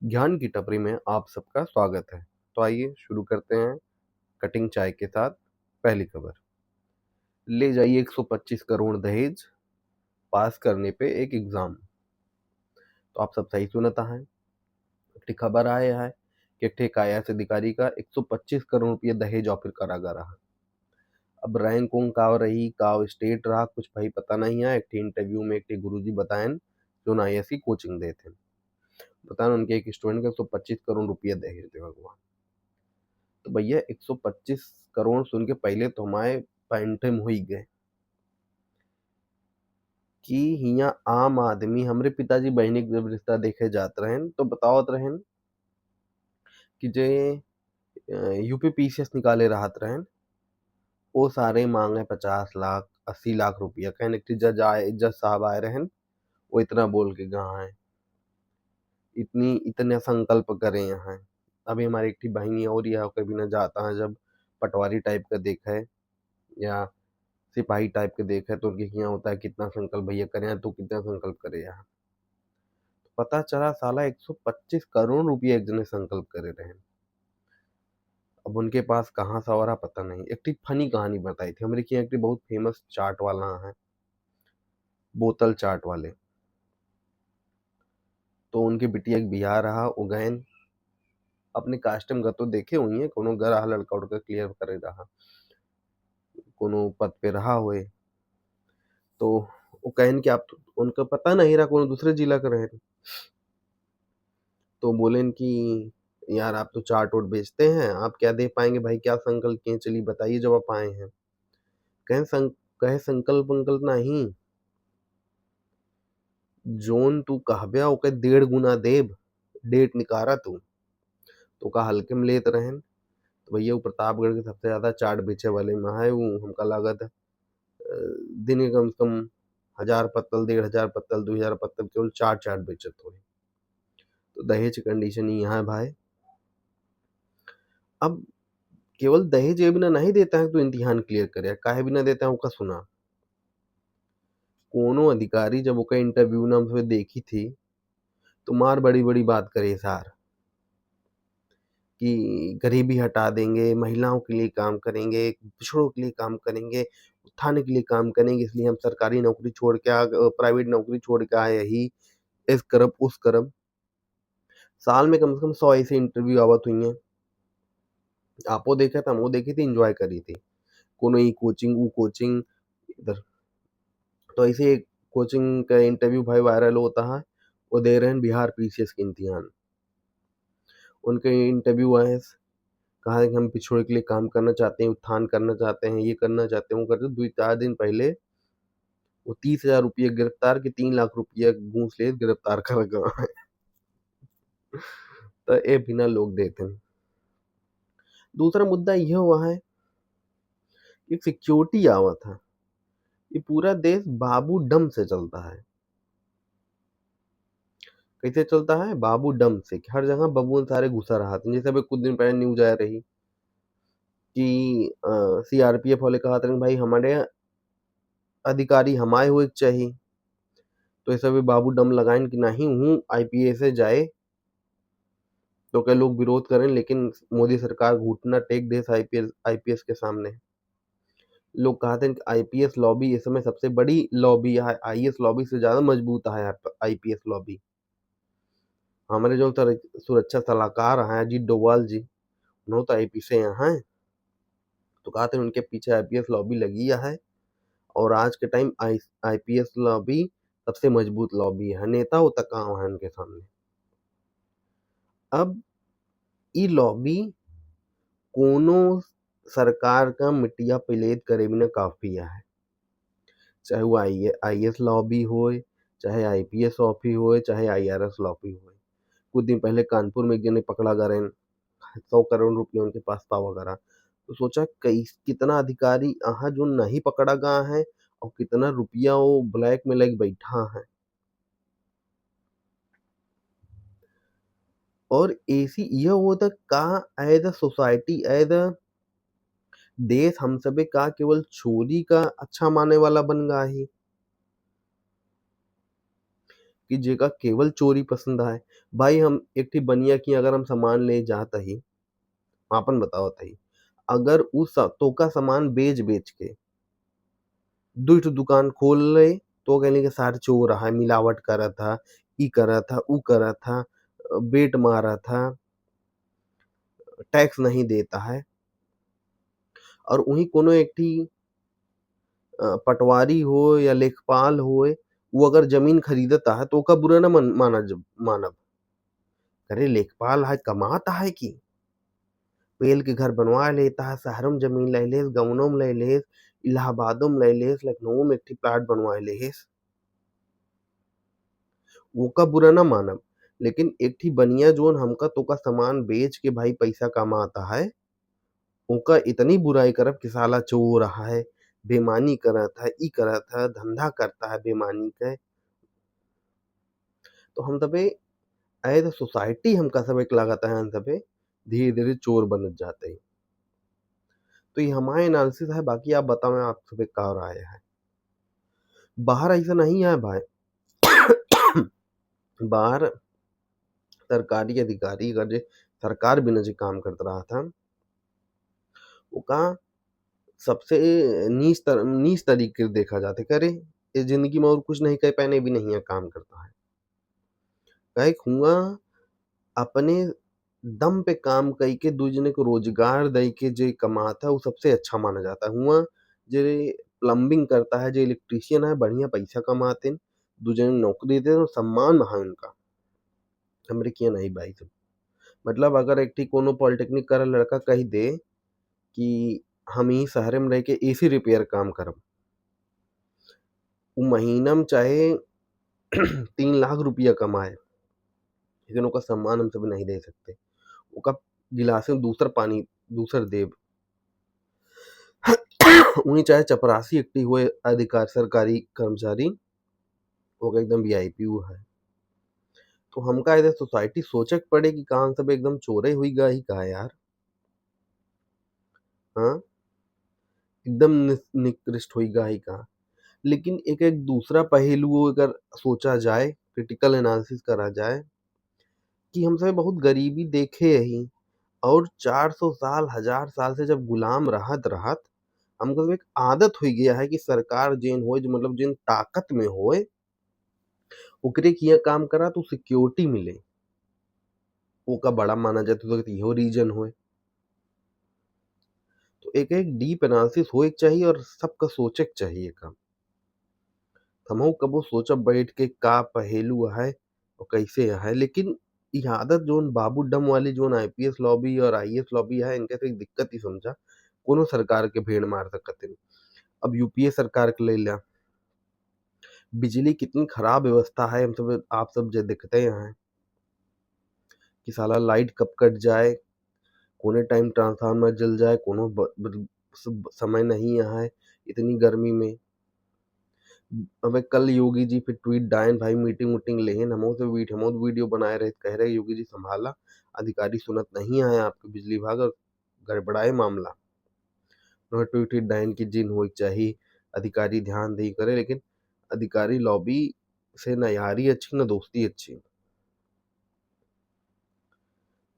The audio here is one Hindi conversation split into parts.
ज्ञान की टपरी में आप सबका स्वागत है। तो आइए शुरू करते हैं कटिंग चाय के साथ। पहली खबर, ले जाइए 125 करोड़ दहेज, पास करने पे एक एग्जाम। तो आप सब सही सुनता है। एक खबर आया है कि एक ठेका आईएएस अधिकारी का 125 करोड़ रुपये दहेज ऑफर करा गया रहा। अब रैंक उन काव रही काव स्टेट रहा कुछ भाई पता नहीं है। एक इंटरव्यू में एक गुरुजी बताएं जो आईएएस की कोचिंग देते हैं, बताएं उनके एक स्टूडेंट का 125 करोड़ रुपये दहेज दे भगवान। तो भैया 125 करोड़ सुन के पहले तो हमारे पैंटे मुही गए कि हिया आम आदमी हमरे पिताजी बहनी के जब रिश्ता देखे जात रहन तो बतावत रहन कि जे यूपी पीसीएस निकाले रहत रहन वो सारे मांगे 50 लाख 80 लाख रुपया। कहने कि जज साहब आए रहन वो इतना बोल के गए हैं, इतने संकल्प करे यहाँ। अभी हमारी एक बहनी और यह कभी न जाता है जब पटवारी टाइप का देखा है या सिपाही टाइप के देखा है तो उनके यहाँ होता है कितना संकल्प भैया करे तो कितना संकल्प करे यहाँ। पता चला साला 125 करोड़ रुपये एक जने संकल्प करे रहे। अब उनके पास कहाँ सा हो रहा पता नहीं। एक फनी कहानी बताई थी हमारे यहाँ एक बहुत फेमस चाट वाला है, बोतल चाट वाले। तो उनके बिटिया एक बिहार रहा उगैन अपने कास्टम का तो देखे हुई है कोनो घर रहा लड़का उड़का क्लियर करे रहा कोनो पद पे रहा हुए। तो वो कहन कि आप उनका पता नहीं रहा कोनो दूसरे जिला का रहे। तो बोले कि यार आप तो चाट वोट बेचते हैं, आप क्या दे पाएंगे भाई, क्या संकल्प किए चलिए बताइए जब आप आए हैं। कहें कहे संकल्प वंकल्प नहीं, जोन तू कहबे ओके 1.5 गुना देब, डेट निकारा तू तो का हल्के में लेत रहन। तो भैया वो प्रतापगढ़ के सबसे ज्यादा चाट बेचे वाले में है वो हमका लागत दिन के कम से कम 1000 पत्तल 1500 पत्तल 2000 पत्तल केवल चाट चाट बेचत हो। तो दहेज कंडीशन ही यहाँ है भाई। अब केवल दहेज ये बिना नहीं देता है तो इम्तिहान क्लियर करे काहे बिना देता है उसका सुना। कोनो अधिकारी जब ओका इंटरव्यू ना हमसे देखी थी तो मार बड़ी बड़ी बात करे सार कि गरीबी हटा देंगे, महिलाओं के लिए काम करेंगे, पिछड़ों के लिए काम करेंगे, उत्थान के लिए काम करेंगे, इसलिए हम सरकारी नौकरी छोड़ के प्राइवेट नौकरी छोड़ के आए ही इस करब उस करब। साल में कम से कम 100 ऐसे इंटरव्यू आवत हुई हैं। आपो देखा था वो देखी थी एंजॉय करी थी कोनो ई कोचिंग वो कोचिंग इधर। तो ऐसे एक कोचिंग का इंटरव्यू भाई वायरल होता है, वो दे रहे हैं बिहार पीसीएस के इम्तिहान। उनके इंटरव्यू आए, कहा है कि हम पिछड़े के लिए काम करना चाहते हैं, उत्थान करना चाहते हैं, ये करना चाहते हैं वो करते। 2-4 दिन पहले वो 30,000 रुपये गिरफ्तार के 3 लाख रुपया घूस ले गिरफ्तार कर गए हैं। तो ये बिना लोग देते हैं। दूसरा मुद्दा यह हुआ है कि सिक्योरिटी आवा था, ये पूरा देश बाबू डम से चलता है। कैसे चलता है? बाबू डम से, हर जगह बबुन सारे घुसा रहा था। जैसे अभी कुछ दिन पहले न्यूज आ रही कि सीआरपीएफ वाले कहा था भाई हमारे अधिकारी हमारे हुए चाहिए। तो ऐसा भी बाबू डम लगाएं कि नहीं हूँ आईपीएस से जाए तो क्या लोग विरोध करें, लेकिन मोदी सरकार घुटना टेक दे आईपीएस के सामने। लोग कहते हैं कि आईपीएस लॉबी इस समय सबसे बड़ी लॉबी है, आईएएस लॉबी से ज्यादा मजबूत है आईपीएस लॉबी। हमारे जो सुरक्षा सलाहकार हैं अजीत डोभाल जी, उन्होंने तो आईपीएस से यहाँ हैं। तो कहते हैं उनके पीछे आईपीएस लॉबी लगी है और आज के टाइम आईपीएस लॉबी सबसे मजबूत लॉबी है। नेता वो तक कहाँ है उनके सामने। अब ई लॉबी कोनो सरकार का मिट्टिया प्लेट करे बिना काफी है, चाहे वो आईएएस लॉबी हो, चाहे आईपीएस लॉबी हो, चाहे आईआरएस लॉबी हो। कुछ दिन पहले कानपुर में एक जने पकड़ा गए, 100 करोड़ रुपये उनके पास पावा करा। तो सोचा कई कितना अधिकारी यहाँ जो नहीं पकड़ा गया है और कितना रुपया वो ब्लैक में लग बैठा है। और ऐसी यह होता का as a society as a देश हम सबे का केवल चोरी का अच्छा माने वाला बन गया है कि जेका केवल चोरी पसंद आए। भाई हम एक ठे बनिया की अगर हम सामान ले जात हई, आपन बतावत हई, अगर उ तोका सामान बेच-बेच के 2 ठो दुकान खोल ले, तो कहेले कि सार चोर है, मिलावट करत हा, ई करत हा, ऊ करत हा, बेट मारत हा, टैक्स नहीं देता है। और वहीं कोनो एक ठी पटवारी हो या लेखपाल होए, वो अगर जमीन खरीदता है तो ओका बुरा ना मानब। अरे लेखपाल है कमाता है कि पेल के घर बनवा लेता है, शहरों में जमीन ले लेस, गौनों में ले लेस, इलाहाबादों में ले लेस, लखनऊ में एक ठे प्लाट बनवा लेस, ओका बुरा ना मानब। लेकिन एक ठी बनिया जोन हमका तोका सामान बेच के भाई पैसा कमाता है, ओका इतनी बुराई करब कि साला चोर है, बेईमानी करत है, ई करत है, धंधा करता है बेईमानी के। तो हम तबे एज़ अ सोसाइटी हमका सब एक लागत है हम सबे धीरे-धीरे चोर बनत जाते। तो ये हमारा एनालिसिस है, बाकी आप बतावें आप सबे का राय है? बाहर ऐसा नहीं है भाई। बाहर सरकारी अधिकारी अगर जे सरकार बिना जे काम करत रहत हन, ओका सबसे नीच तरीके से देखा जाता है कि अरे! इस ज़िंदगी में और कुछ नहीं कर पाए, भी नहीं है काम करता है। काहे कि हुँआ अपने दम पे काम कई के 2 जने को रोजगार दई के जे कमाता है, वो सबसे अच्छा माना जाता है। हुँआ जे प्लम्बिंग करता है, जे इलेक्ट्रीशियन है, बढ़िया पैसा कमातेन, 2 जने नौकरी देते और सम्मान है उनका। हमरे किया नहीं भाई सब। मतलब अगर एक ठे कोनो पॉलिटेक्निक करल लड़का कही दे कि हम ई शहरे में रह के एसी रिपेयर काम करब। उ महीना में चाहे 3 लाख रुपया कमाए, लेकिन ओका सम्मान हम सब नहीं दे सकते। ओका गिलासे में दूसर पानी दूसर देब। वहीं चाहे चपरासी एक ठे होए अधिकार सरकारी कर्मचारी, ओका एकदम वीआईपी वो है। तो हमका एज़ अ सोसाइटी सोचे के पड़े कि का हम सब एकदम चोरे हुई गए का यार? हाँ? एकदम निकृष्ट होई गए का? लेकिन एक दूसरा पहलू अगर सोचा जाए, क्रिटिकल एनालिसिस करा जाए कि हम सब बहुत गरीबी देखे ही और 400 साल, 1000 साल से जब गुलाम रहत, हमको एक आदत हो गया है कि सरकार जेन होए जो मतलब जेन ताकत में होए, ओकरे किया काम करा तो सिक्योरिटी मिले। ओका बड़ा माना जाए तो इहो रीज़न होए। तो एक डीप एनालिसिस होए के चाहिए और सबका सोचे के चाहिए एका। हमहू कबो सोचब बैठ के का पहेलू है और कैसे है, लेकिन इ आदत जोन बाबू डम वाली जोन आईपीएस लॉबी और आईएएस लॉबी है, इनके तो एक दिक्कत ही समझा, कोनो सरकार के भेड़ मार सकत। अब यूपीए सरकार के ले ला, बिजली कितनी खराब व्यवस्था है, हम सब आप सब जे देखते हैं कि साला लाइट कब कट जाए, कोने टाइम ट्रांसफार्मर जल जाए, कोनो समय नहीं है इतनी गर्मी में। अबे कल योगी जी फिर ट्वीट डायन भाई मीटिंग वूटिंग लेहिन, हमहू तो वीडियो बनाए रहे, कह रहे योगी जी संभाला, अधिकारी सुनत नहीं है आपके बिजली विभाग और गड़बड़ाए मामला। ट्वीट डायन की जिन हो चाहिए अधिकारी ध्यान दे करे, लेकिन अधिकारी लॉबी से न यारी अच्छी न दोस्ती अच्छी,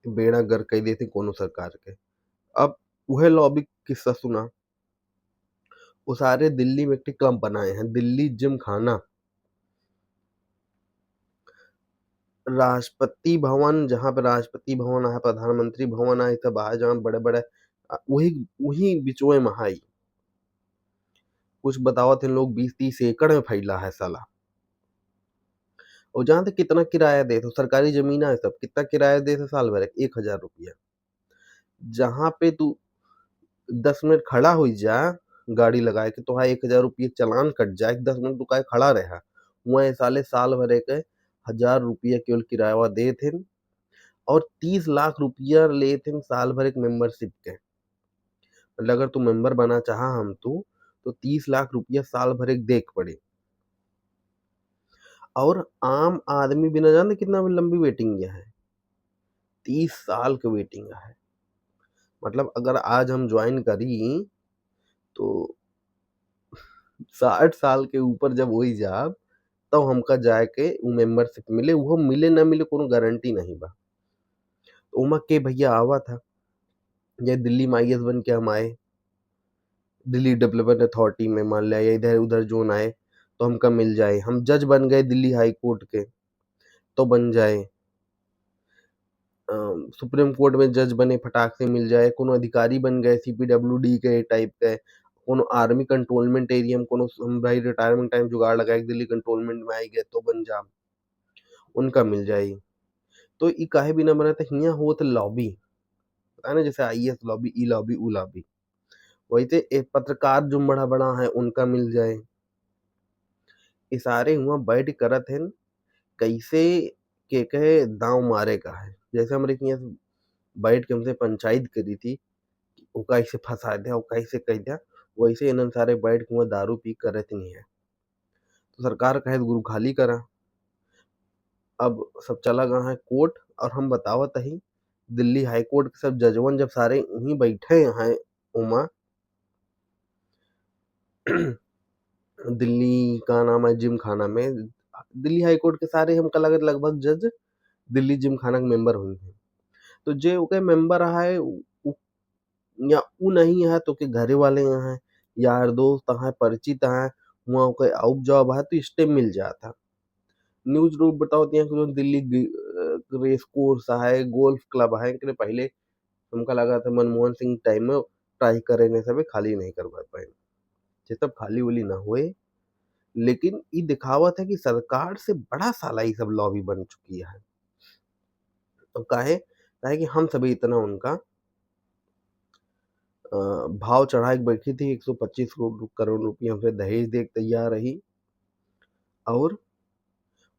बेड़ा गर्क कई देते कोनो सरकार के। अब वह लॉबी किस्सा सुना, वो सारे दिल्ली में एक क्लब बनाए हैं, दिल्ली जिम खाना। राष्ट्रपति भवन, जहाँ पे राष्ट्रपति भवन है, प्रधानमंत्री भवन है, सब है जहाँ बड़े-बड़े वही वही बिचवे में है। कुछ बतावत हैं लोग 20-30 एकड़ में फैला है साला। और जहाँ तक कितना किराया दे तो सरकारी जमीन है सब, कितना किराया दे साल भर 1000 रुपया। जहाँ पे तू 10 मिनट खड़ा हो जा गाड़ी लगाए के तो 1000 रुपये चालान कट जाए, 10 मिनट तू काहे खड़ा रहा। वहाँ साले साल भरे के 1000 रुपया केवल किराया देत हन और 30 लाख रुपया लेत हन साल भर एक मेंबरशिप के। मतलब अगर तू मेंबर बना चाहा हम तो 30 लाख रुपया साल भर एक देख पड़े। और आम आदमी बिना जाने कितना लंबी वेटिंग है, 30 साल की वेटिंग है। मतलब अगर आज हम ज्वाइन करी तो 60 साल के ऊपर जब हो ही जाब तब हमका जाके उ मेंबरशिप मिले, उहो मिले ना मिले कोनो गारंटी नहीं बा। ओमा के भैया आवत ह, या दिल्ली में आईएएस बन के हम आए, दिल्ली डेवलपमेंट अथॉरिटी में मान लिया, या इधर-उधर जोन आए तो हमका मिल जाए। हम जज बन गए दिल्ली हाई कोर्ट के तो बन जाए। सुप्रीम कोर्ट में जज बने फटाक से मिल जाए। कोनो अधिकारी बन गए सीपीडब्ल्यूडी के टाइप के, कोनो आर्मी कंटोनमेंट एरिया में कोनो हम भाई रिटायरमेंट टाइम जुगाड़ लगा के दिल्ली कंटोनमेंट में आई गए तो बन जाम, उनका मिल जाई। तो ई काहे बिना बनत हियां होत लॉबी, पता है ना, जैसे आईएएस लॉबी, ई लॉबी, ऊ लॉबी। वैसे एक पत्रकार जो बड़ा-बड़ा है उनका मिल जाए। ये सारे हुआ बैठ के करत हन कैसे के कहे दांव मारे का है। जैसे हमरे के यहाँ बैठ के हमसे पंचायत करी थी, ओका ऐसे फंसा दे, ओका ऐसे कह दिया, वैसे इन्हन सारे बैठ के वहाँ दारू पी के करत नहीं है। तो सरकार कहे गुरु खाली करा। अब सब चला गया है कोर्ट, और हम बतावत ही दिल्ली हाई कोर्ट के सब जजवन जब सारे वहीं बैठे हैं उमा दिल्ली का नाम है जिम खाना में, दिल्ली हाई कोर्ट के सारे हमका लगत लगभग जज दिल्ली जिम खाना के मेंबर हुई हैं। तो जे ओके मेंबर है या ऊ नहीं है तो के घरे वाले यहाँ हैं, यार दोस्त हैं, परिचित हैं, वहाँ ओके आउट जॉब है तो स्टे मिल जाता। न्यूज़ रूप बताओ दिया कि जो दिल्ली रेस कोर्स है, गोल्फ क्लब है, इनके पहले हमका लगा था मनमोहन सिंह टाइम में ट्राई करे ने सब खाली नहीं करवा पाए। ये सब खाली उली ना हुए, लेकिन ये दिखावत है कि सरकार से बड़ा साला ये सब लॉबी बन चुकी है। तो काहे काहे कि हम सभी इतना उनका भाव चढ़ा के बैठी थी, 125 करोड़ रुपये हमसे दहेज दे के तैयार रही, और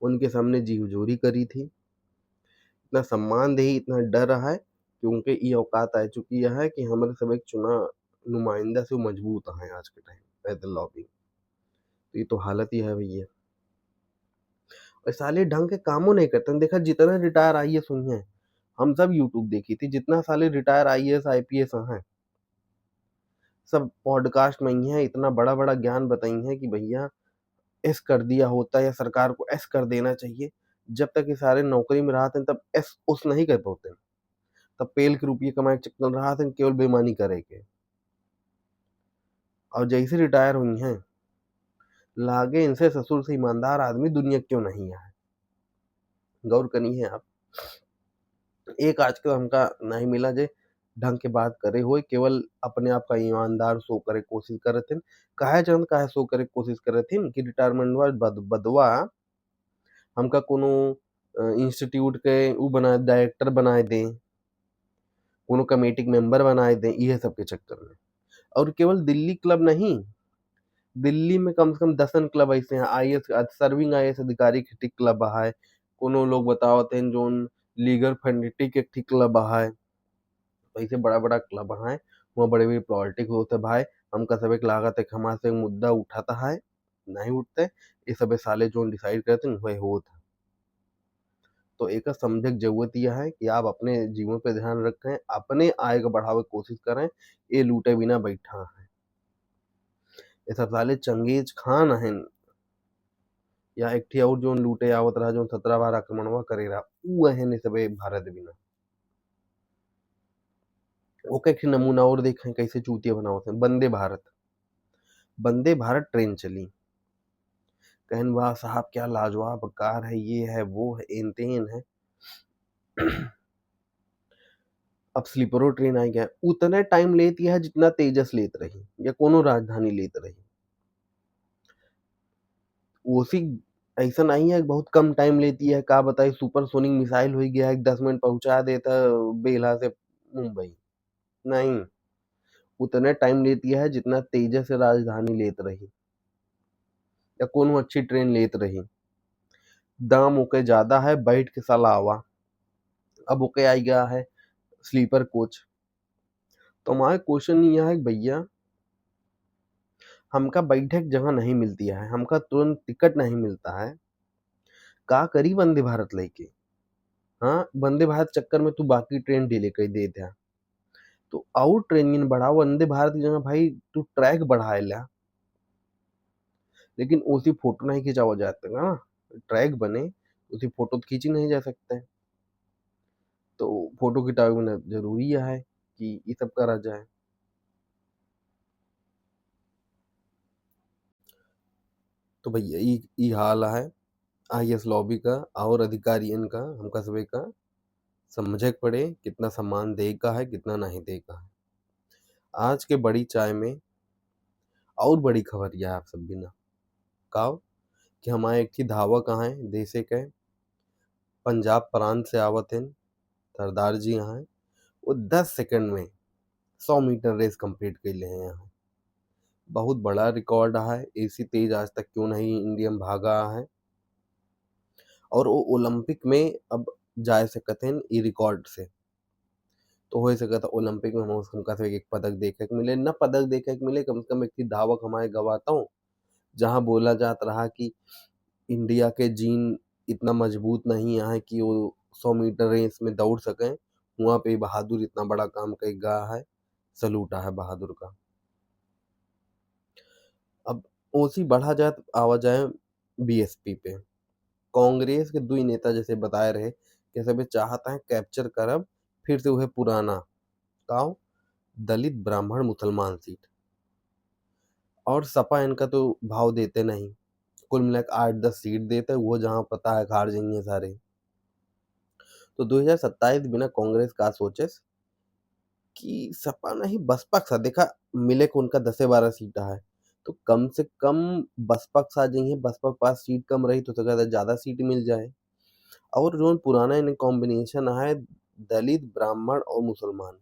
उनके सामने जी हुजूरी करी थी। इतना सम्मान दही, इतना डर है कि उनके ये औकात आ चुकी है कि हमारे सब एक चुना नुमाइंदा से वो मजबूत हैं आज के टाइम एज द लॉबी। तो ये तो हालत ही है भैया, और साले ढंग के कामों नहीं करते। देखा जितना रिटायर आईएएस हुई हैं, हम सब यूट्यूब देखी थी, जितना साले रिटायर आईएएस आईपीएस हैं सब पॉडकास्ट में ही हैं, इतना बड़ा बड़ा ज्ञान बताई हैं कि भैया एस कर दिया होता है या सरकार को एस कर देना चाहिए। जब तक ये सारे नौकरी में रहा थे तब एस उस नहीं कर पाते, तब पेल के रुपये कमाए के चक्कर रहा थे, केवल बेईमानी करे के। और जैसे रिटायर हुई हैं, लागे इनसे ससुर से ईमानदार आदमी दुनिया क्यों नहीं है। गौर करी है आप, एक आज के हमका नहीं मिला जे ढंग के बात करे हुए, केवल अपने आप का ईमानदार शो करे कोशिश करे थे। काहे चंद काहे शो करे कोशिश करे थे कि रिटायरमेंट बाद बदवा हमका कोनो इंस्टीट्यूट के ऊ बना डायरेक्टर बनाए दें, कोनो कमेटी के मेंबर बनाए दें, ये सब के चक्कर में। और केवल दिल्ली क्लब नहीं, दिल्ली में कम से कम 10 क्लब ऐसे हैं, आईएएस सर्विंग आईएएस अधिकारी के ठीक क्लब है, कोनो लोग बतावत हैं जोन लीगल फैंडिटी के ठीक क्लब है, ऐसे बड़ा बड़ा क्लब है, वहाँ बड़े बड़े पॉलिटिक्स होते भाई। हमका सब एक लागत है हमारे से मुद्दा उठाता है, नहीं उठते, ये सब साले जो डिसाइड करते हैं वही होता। तो एक समझे की जरूरत यह है कि आप अपने जीवन पे ध्यान रखें, अपने आय को बढ़ावे की कोशिश करें, ये लूटे बिना बैठा है। ये सब साले चंगेज खान है, या एक थी और जो लूटे आवत रहा जो 17 बार आक्रमणवा करे रहा, ऊ है सब भारत बिना। ओके एक नमूना और देखें कैसे चूतिया बनावत है। वंदे भारत, वंदे भारत ट्रेन चली, कहन वाह साहब क्या लाजवाब कार है, ये है वो है एन तेन है। अब स्लीपरो ट्रेन आ गया, उतने टाइम लेती है जितना तेजस लेत रही या कोनो राजधानी लेत रही। ओसी ऐसा नहीं है बहुत कम टाइम लेती है, का बताई सुपरसोनिक मिसाइल हो गया है 10 मिनट पहुंचा देता बेला से मुंबई, नहीं, उतने टाइम लेती है जितना तेजस से राजधानी लेत रही या कोनो अच्छी ट्रेन लेत रही। दाम ओके ज्यादा है, बैठ के साला आवा। अब ओके आ गया है स्लीपर कोच। तो हमारा क्वेश्चन यह है कि भैया हमका बैठे की जगह नहीं मिलती है, हमका तुरंत टिकट नहीं मिलता है, का करी वंदे भारत लेके। हाँ, वंदे भारत चक्कर में तू बाकी ट्रेन डिले कर दे दिया, तो और ट्रेन बढ़ाओ, वंदे भारत की जगह भाई तू ट्रैक बढ़ाए ला, लेकिन उसी फोटो नहीं खिंचावा जाता ना, ट्रैक बने उसी फोटो तो खींची नहीं जा सकते। तो फोटो खिंचावे बिना जरूरी है कि ये सब करा जाए। तो भैया ई हाल है IAS लॉबी का और अधिकारियन का, हम कस्बे का समझे के पड़े कितना सम्मान दे का है कितना नहीं दे का है। आज के बड़ी चाय में और बड़ी खबर यह है आप सब भी ना काव कि हमारे एक थी धावा कहाँ है देशे के पंजाब प्रांत से आवत हैं सरदार जी यहाँ हैं। वो 10 सेकंड में 100 मीटर रेस कंप्लीट कर ले हैं यहाँ। बहुत बड़ा रिकॉर्ड है, ऐसी तेज आज तक क्यों नहीं इंडियन भागा है। और वो ओलंपिक में अब जा सकते हैं ई रिकॉर्ड से। तो हो सका था ओलंपिक में हम कम से एक पदक देखे के मिले, न पदक देखे के मिले कम से कम एक धावक हमारे गवाता हूँ जहाँ बोला जाता रहा कि इंडिया के जीन इतना मजबूत नहीं है कि वो 100 मीटर रेस में दौड़ सकें। वहाँ पे बहादुर इतना बड़ा काम कर गया है, सलूटा है बहादुर का। अब ओसी बढ़ा जाए तो आवा जाए BSP पे। कांग्रेस के दुई नेता जैसे बताए रहे कि सब चाहता है कैप्चर करब फिर से वह पुराना काव दलित ब्राह्मण मुसलमान सीट। और सपा इनका तो भाव देते नहीं, कुल मिलाकर 8-10 सीट देते वो जहाँ पता है हार जाएंगे सारे। तो 2027 बिना कांग्रेस का सोचे कि सपा नहीं बसपा सा देखा मिले को उनका 10-12 सीट है। तो कम से कम बसपा के साथ जाइए, बसपा के पास सीट कम रही तो ज्यादा सीट मिल जाए। और जो पुराना इन्हें कॉम्बिनेशन है दलित ब्राह्मण और मुसलमान,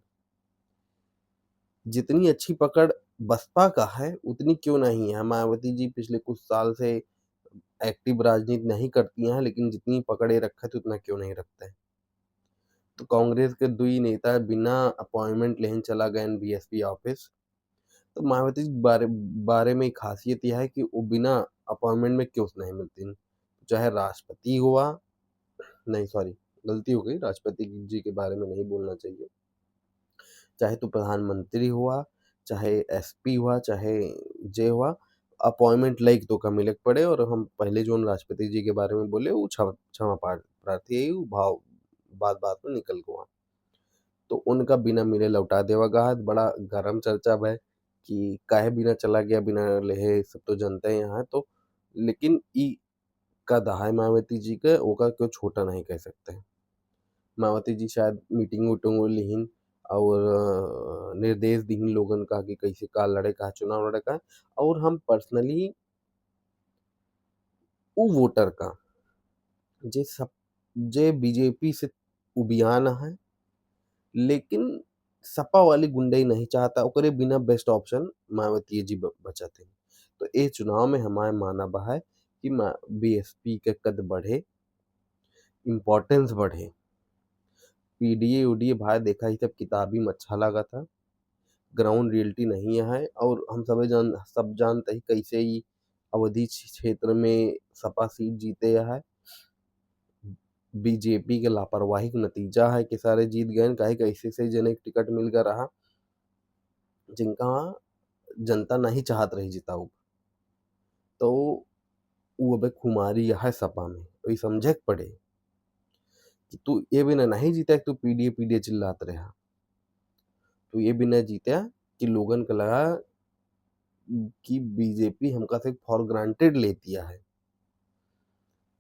जितनी अच्छी पकड़ बसपा का है उतनी क्यों नहीं है। मायावती जी पिछले कुछ साल से एक्टिव राजनीति नहीं करती हैं, लेकिन जितनी पकड़े रखे थे उतना क्यों नहीं रखते हैं। तो कांग्रेस के दुई नेता बिना अपॉइंटमेंट लेने चला गए BSP ऑफिस। तो मायावती जी बारे में खासियत यह है कि वो बिना अपॉइंटमेंट में क्यों नहीं मिलती। चाहे राष्ट्रपति हुआ, नहीं सॉरी गलती हो गई, राष्ट्रपति जी के बारे में नहीं बोलना चाहिए। चाहे तो प्रधानमंत्री हुआ, चाहे SP हुआ, चाहे जे हुआ, अपॉइंटमेंट लाइक तो का मिले पड़े। और हम पहले जो राष्ट्रपति जी के बारे में बोले वो क्षमा प्रार्थी है, भाव बात बात में निकल गया। तो उनका बिना मिले लौटा देवा गया। बड़ा गरम चर्चा है कि काहे बिना चला गया बिना लेहे, सब तो जनता है यहाँ। तो लेकिन ई का दहाय मायावती जी के ओका क्यों छोटा नहीं कह सकते। मायावती जी शायद मीटिंग उटिंग लिहिन और निर्देश दीहिन लोगन का कि कैसे का लड़े का चुनाव लड़े का। और हम पर्सनली उ वोटर का जे BJP से उबियान है लेकिन सपा वाली गुंडई नहीं चाहता, ओकरे बिना बेस्ट ऑप्शन मायावती जी बचत है। तो ये चुनाव में हमारे माना बा है कि BSP के कद बढ़े, इम्पोर्टेंस बढ़े। PDA उडीए भाई देखा ही सब किताबी में अच्छा लगा था, ग्राउंड रियलिटी नहीं है। और हम सब जानते ही कैसे ही अवधि क्षेत्र में सपा सीट जीते है। BJP के लापरवाही का नतीजा है कि सारे जीत गए, काहे कैसे से जने टिकट मिल गया रहा जिनका जनता नहीं चाहत रही जिताऊ। तो वो अब खुमारी है सपा में, तो ये समझे के पड़े कि तू ये बिना नहीं जीता तू PDA चिल्लात रहा। तो ये बिना जीता कि लोगन का लगा कि BJP हमका सिर्फ फॉर ग्रांटेड लेती है।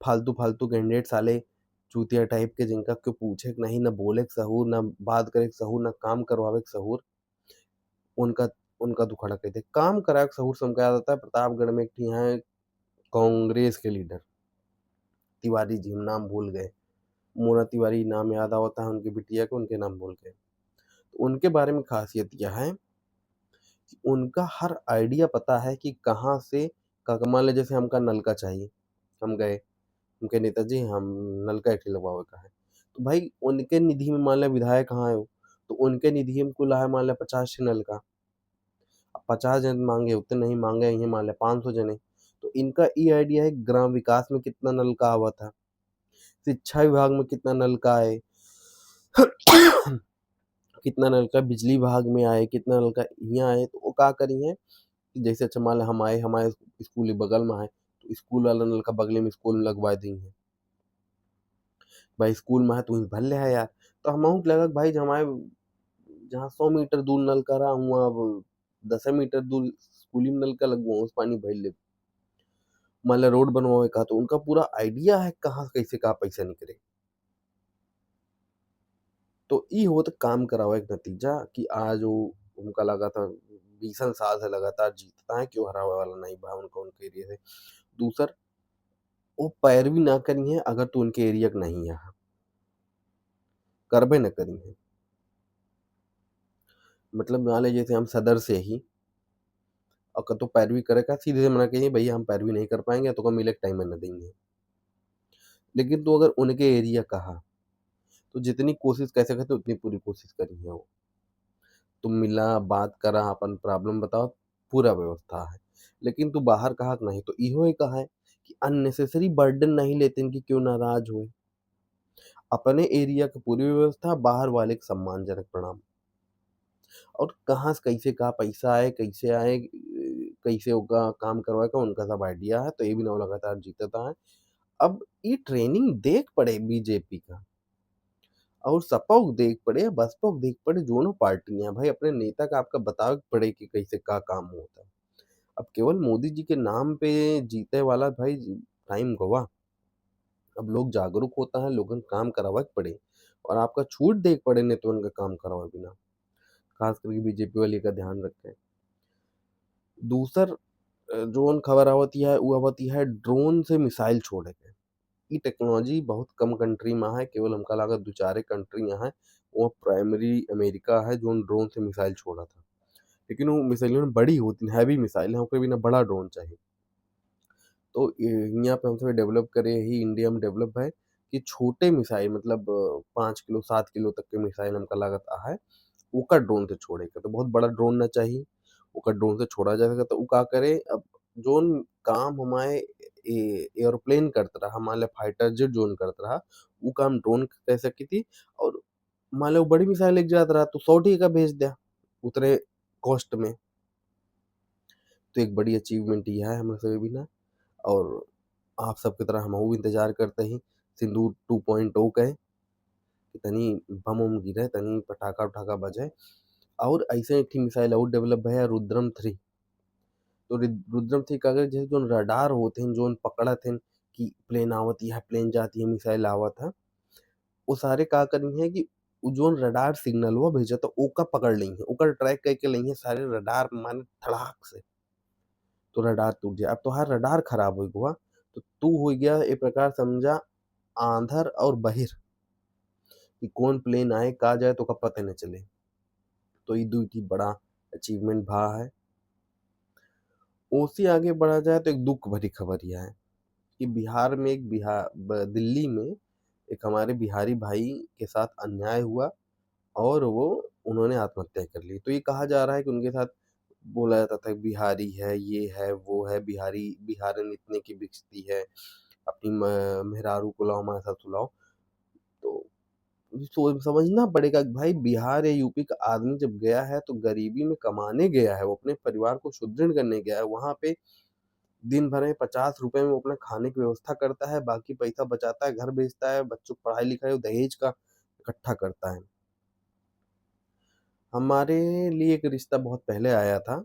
फालतू फालतू कैंडिडेट साले चूतिया टाइप के जिनका क्यों पूछे नहीं, ना बोले के सहूर, ना बात करे के सहूर, ना काम करवावे के सहूर। उनका उनका दुखड़ा कहते काम करा के सहूर समझा जाता है। प्रतापगढ़ में एक यहाँ कांग्रेस के लीडर तिवारी जी, हम नाम भूल गए, मोना तिवारी नाम याद आता है उनकी बिटिया को, उनके नाम भूल गए। तो उनके बारे में खासियत यह है कि उनका हर आइडिया पता है कि कहाँ से मान ले जैसे हमका नलका चाहिए, हम गए उनके नेताजी हम नलका एक लगवावे का है। तो भाई उनके निधि में मान लिया विधायक कहाँ है तो उनके निधि में कुल है मान लिया 50 नलका। अब 50 जन मांगे उतने नहीं मांगे, ये मान लिया 500 जने। तो इनका ये आइडिया है ग्राम विकास में कितना नलका आवा था, शिक्षा विभाग में कितना नलका है, कितना नलका बिजली विभाग में आए, कितना नलका यहाँ आए। तो वो क्या करी है कि जैसे अच्छा मान लो हम आए, हमारे स्कूल बगल में है, तो स्कूल वाला नल का बगले में स्कूल में लगवा देंगे। भाई स्कूल में है तो वहीं भर ले है यार। तो हमहू के लगा कि भाई हमारे जहाँ 100 मीटर दूर नल करा हुआ, अब 10 मीटर दूर स्कूली में नल का लगवाऊँ, उस पानी भर ले। मान लो रोड बनवावे का, तो उनका पूरा आइडिया है कहाँ कैसे का पैसा निकले। तो ई होत काम करावा एक नतीजा कि आज वो उनका लगातार 20 साल से लगातार जीतता है, क्यों हरावे वाला नहीं बा उनका उनके एरिया से। दूसर वो पैरवी ना करी है अगर तू उनके एरिया के नहीं है, करबे न करी है। मतलब मान लीजिए जैसे हम सदर से ही और तो पैरवी करे का, सीधे से मना कहिए भैया हम पैरवी नहीं कर पाएंगे, तो मिले टाइम में न देंगे। लेकिन तू अगर उनके एरिया कहा, तो जितनी कोशिश कर सकते उतनी पूरी कोशिश करी है वो। तुम मिला, बात करा, अपन प्रॉब्लम बताओ, पूरा व्यवस्था है। लेकिन तू बाहर कहा कि नहीं, तो इहो ही कहा है कि अननेसेसरी बर्डन नहीं लेते कि क्यों नाराज हुए। अपने एरिया की पूरी व्यवस्था, बाहर वाले के सम्मानजनक प्रणाम। और कहाँ से कैसे का पैसा आए, कैसे आए, कैसे होगा काम करवाए का, उनका सब आइडिया है, तो ये भी ना लगातार जीतता है। अब ये ट्रेनिंग देख पड़े बीजेपी का, और सपा को देख पड़े या बसपा को देख पड़े, दोनों पार्टियां भाई अपने नेता का आपका बतावे के पड़े कि कैसे का काम होता है। अब केवल मोदी जी के नाम पे जीते वाला भाई टाइम गवा। अब लोग जागरूक होता है, लोगन काम करावे के पड़े, और आपका छूट देख पड़े नेतवन का काम करावे बिना। खास करके बीजेपी वाले का ध्यान रखें। दूसर जोन खबर आवती है वो आवती है ड्रोन से मिसाइल छोड़े के। ये टेक्नोलॉजी बहुत कम कंट्री में है, केवल हमका लागत दो चारे कंट्री यहाँ है। वो प्राइमरी अमेरिका है जो ड्रोन से मिसाइल छोड़ा था। लेकिन वो मिसाइल बड़ी होती है, हैवी मिसाइल है, ओकरे बिना बड़ा ड्रोन चाहिए। तो यहाँ पे हमसे डेवलप करे ही इंडिया में डेवलप है कि छोटे मिसाइल मतलब 5 किलो 7 किलो तक के मिसाइल हमका लागत है, ओकर ड्रोन से छोड़े के। तो बहुत बड़ा ड्रोन ना चाहिए, ओकर ड्रोन से छोड़ा जा सके। तो उ का करे, अब जोन काम हमारे एरोप्लेन करत रहा, मान लो फाइटर जेट जोन करत रहा, उ काम ड्रोन कर सकी थी। और मान लो बड़ी मिसाइल एक जात रहा तो 100 का भेज दिया उतरे कॉस्ट में। तो एक बड़ी अचीवमेंट यह है हमारे सभी बिना। और आप सबकी तरह हमहू भी इंतजार करते हैं सिंदूर 2.0 का, कि तनी बम उम गिरे, तनी पटाखा उठाखा बजे। और ऐसे एक ठे मिसाइल और डेवलप है रुद्रम 3। तो रुद्रम 3 का अगर जैसे जो रडार होते हैं, जो पकड़त हैं कि प्लेन आवत है, प्लेन जाती है, मिसाइल आवत है, वो सारे का करी है कि उ जोन रडार सिग्नल वो भेजत ओका पकड़ ली है, ओकर ट्रैक करके ली है सारे रडार माने धड़ाक से। तो रडार टूट जाए। अब तोहार रडार खराब हो गया, तो तू हो गया एक प्रकार समझा आंधर और बहिर, कि कौन प्लेन आए का जाए तो का पता न चले। तो ये दुई ठी बड़ा अचीवमेंट भा है। ओसे आगे बढ़ा जाए तो एक दुख भरी खबर यह है कि बिहार में एक दिल्ली में एक हमारे बिहारी भाई के साथ अन्याय हुआ, और वो उन्होंने आत्महत्या कर ली। तो ये कहा जा रहा है कि उनके साथ बोला जाता था बिहारी है, ये है, वो है, बिहारी बिहारन इतने की बिकती है, अपनी मेहरारू को लाओ हमारे साथ सुलाओ। तो समझना पड़ेगा कि भाई बिहार या यूपी का आदमी जब गया है तो गरीबी में कमाने गया है, वो अपने परिवार को सुदृढ़ करने गया है। वहां पे दिन भर में 50 रुपए में वो अपने खाने की व्यवस्था करता है, बाकी पैसा बचाता है, घर बेचता है, बच्चों को पढ़ाई लिखाई दहेज का इकट्ठा करता है। हमारे लिए एक रिश्ता बहुत पहले आया था।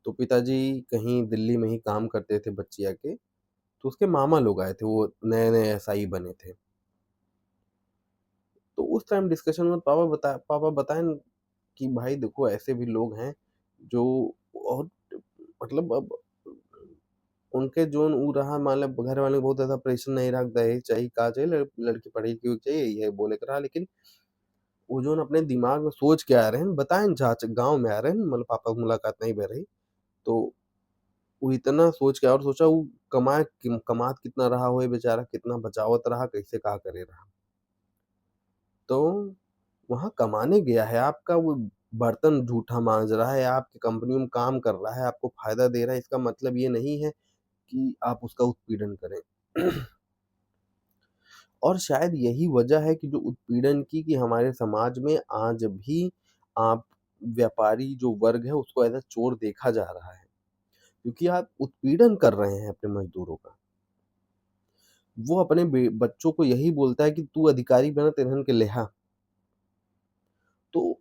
तो पिताजी कहीं दिल्ली में ही काम करते थे बच्चिया के, तो उसके मामा लोग आए थे, वो नए नए एसआई बने थे। तो उस टाइम डिस्कशन में पापा बताएं कि भाई देखो ऐसे भी लोग हैं जो, और मतलब अब उनके जोन ऊ रहा, मान लो घर वाले बहुत ज़्यादा प्रेशर नहीं रख दहेज चाहिए का चाहिए, लड़की पढ़ी लिखी चाहिए, ये बोले के रहा। लेकिन वो जोन अपने दिमाग में सोच के आ रहे हैं, बताएं जहाँ गाँव में आ रहे हैं, मतलब पापा की मुलाकात नहीं बह रही। तो वो इतना सोच के और सोचा वो कमात कितना रहा हो बेचारा, कितना बचावत रहा, कैसे का करे रहा। तो वहाँ कमाने गया है, आपका वो बर्तन झूठा मांज रहा है, आपकी कंपनी में काम कर रहा है, आपको फायदा दे रहा है, इसका मतलब ये नहीं है कि आप उसका उत्पीड़न करें। और शायद यही वजह है कि जो उत्पीड़न की कि हमारे समाज में आज भी आप व्यापारी जो वर्ग है उसको एज़ अ चोर देखा जा रहा है, क्योंकि आप उत्पीड़न कर रहे हैं अपने मज़दूरों का। वो अपने बच्चों को यही बोलता है कि तू अधिकारी बना तिरहन के लेहा। तो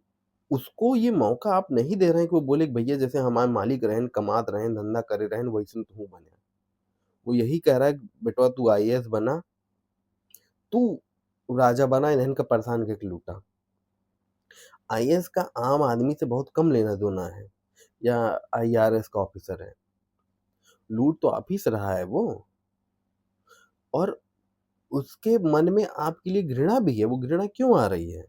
उसको ये मौका आप नहीं दे रहे हैं कि वो बोले कि भैया जैसे हमारे मालिक रहेन, कमात रहेन, धंधा करे रहेन, वइसन तूहू बने। वो यही कह रहा है कि बेटवा तू आईएएस बना, तू राजा बना, इन्हन के परेशान करके लूटा। आईएएस का आम आदमी से बहुत कम लेना-देना है या आईआरएस का ऑफिसर है। लूट तो आप ही से रहा है वो, और उसके मन में आपके लिए घृणा भी है। वो घृणा क्यों आ रही है?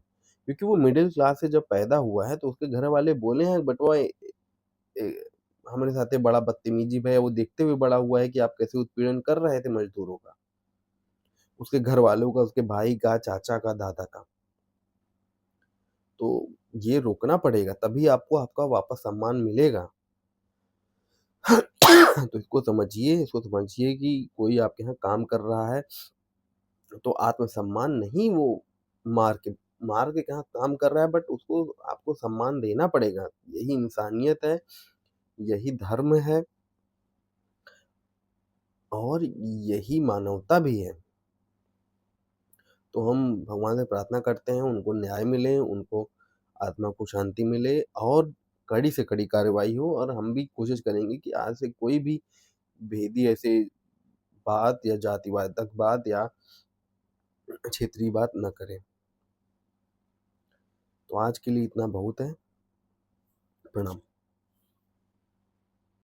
क्योंकि वो मिडल क्लास से जब पैदा हुआ है तो उसके घर वाले बोले हैं बटुआ ए, हमारे साथे बड़ा बदतमीजी भया, वो देखते हुए बड़ा हुआ है कि आप कैसे उत्पीड़न कर रहे थे मज़दूरों का। उसके घरवालों का, उसके भाई का, चाचा का, दादा का। तो ये रोकना पड़ेगा, तभी आपको आपका वापस सम्मान मिलेगा। तो इसको समझिए कि कोई आपके यहाँ काम कर रहा है, तो आत्मसम्मान नहीं, वो मार के मार के यहाँ काम कर रहा है, बट उसको आपको सम्मान देना पड़ेगा। यही इंसानियत है, यही धर्म है और यही मानवता भी है। तो हम भगवान से प्रार्थना करते हैं उनको न्याय मिले, उनको आत्मा को शांति मिले और कड़ी से कड़ी कार्रवाई हो, और हम भी कोशिश करेंगे कि आज से कोई भी भेदी ऐसे बात या जातिवादक बात या क्षेत्रीय बात न करें। तो आज के लिए इतना बहुत है। प्रणाम।